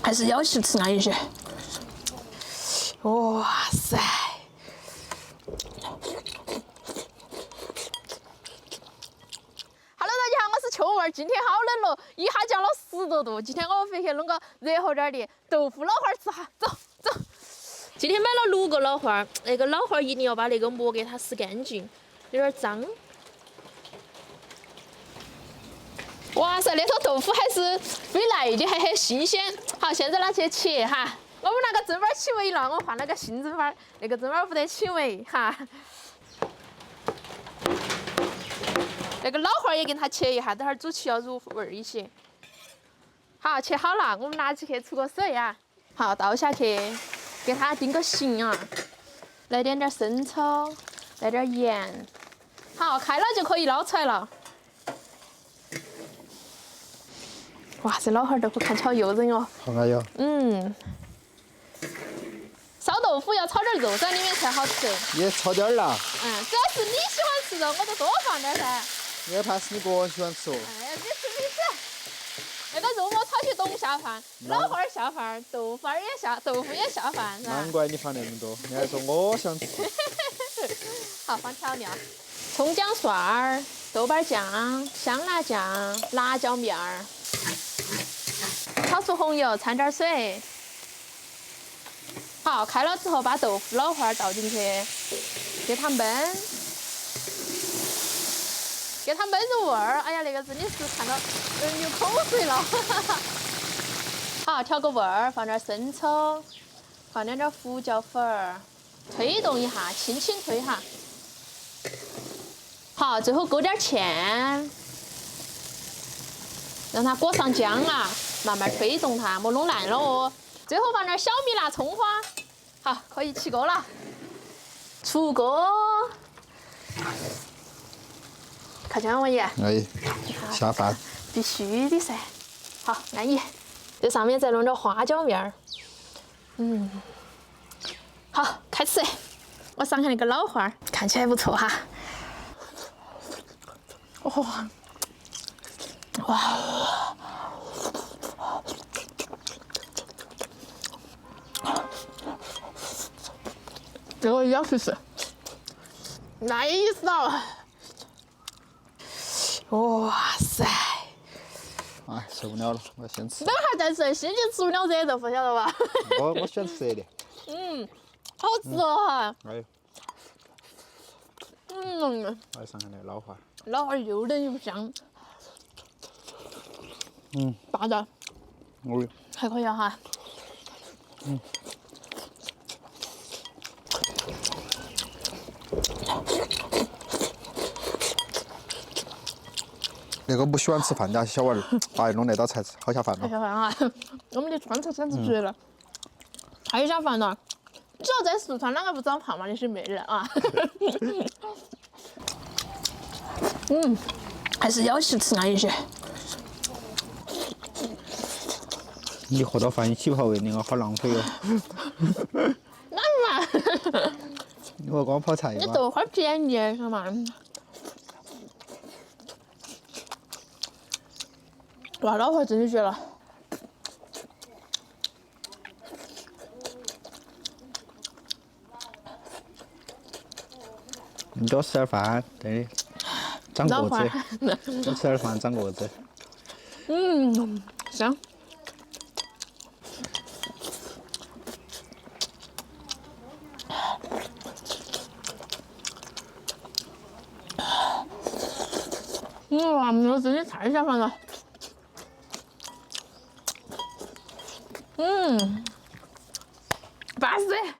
还是要去吃那一些。哇塞！ 秋味儿，今天好冷了，一下降了10多度。今天我们回去弄个热乎点的豆腐脑花吃哈，走走。今天买了6个脑花，那个脑花一定要把那个膜给它撕干净，有点脏。哇塞，那坨豆腐还是飞来的，还很新鲜。好，现在拿去切哈。我们那个砧板起围了，我换了个新砧板，那个砧板不得起围哈。 那个脑花也给它切一下，等会儿煮起要入味儿一些。好，切好了，我们拿起去出个水啊。好，倒下去，给它定个型啊。来点生抽，来点盐。好，开了就可以捞出来了。哇，这脑花豆腐看起好诱人哦。好安哟。嗯。烧豆腐要炒点肉在里面才好吃。也炒点儿辣。主要是你喜欢吃肉，我就多放点噻。 也怕是你个人喜欢吃哦。哎，没事没事，那个肉末炒起东下饭，脑花下饭，豆腐也下饭，是吧？难怪你放那么多，你还说我想吃。好，放调料，葱姜蒜儿、豆瓣酱、香辣酱、辣椒面儿，炒出红油，掺点水。好，开了之后把豆腐脑花倒进去，给它焖。 给它焖入味儿，哎呀，那个真的是看到流口水了。好，调个味儿，放点生抽，放点胡椒粉儿，推动一下，轻轻推哈。好，最后勾点芡，让它裹上浆啊，慢慢推动它，莫弄烂了哦。最后放点小米辣、葱花，好，可以起锅了。出锅。 看见王爷，哎，下饭。必须的噻。好，安逸。这上面再弄点花椒面儿。好，开吃。我尝下那个脑花，看起来不错哈。哇，哇，这个要试试。nice 啊！ 哇塞！哎，受不了了，我先吃。等下再吃，先去吃不了热豆腐，晓得吧？我喜欢吃热的。好吃哦哈！哎。来尝看那个脑花。脑花又嫩又香。霸道。还可以哈。那个不喜欢吃饭的小娃儿，哎，弄那道菜好下饭好哦。下饭啊！我们的川菜简直绝了，太下饭了。只要在四川，啷个不长胖嘛？你是妹人啊！还是要去吃那一些。你喝到饭你起泡味，那个好浪费哦。哪有嘛？你和光泡菜嘛。你豆花便宜，晓得嘛？哇，脑花真的绝了！你多吃点饭，真的长个子。多吃点饭长个子。香。哇，这真的太下饭了。巴适。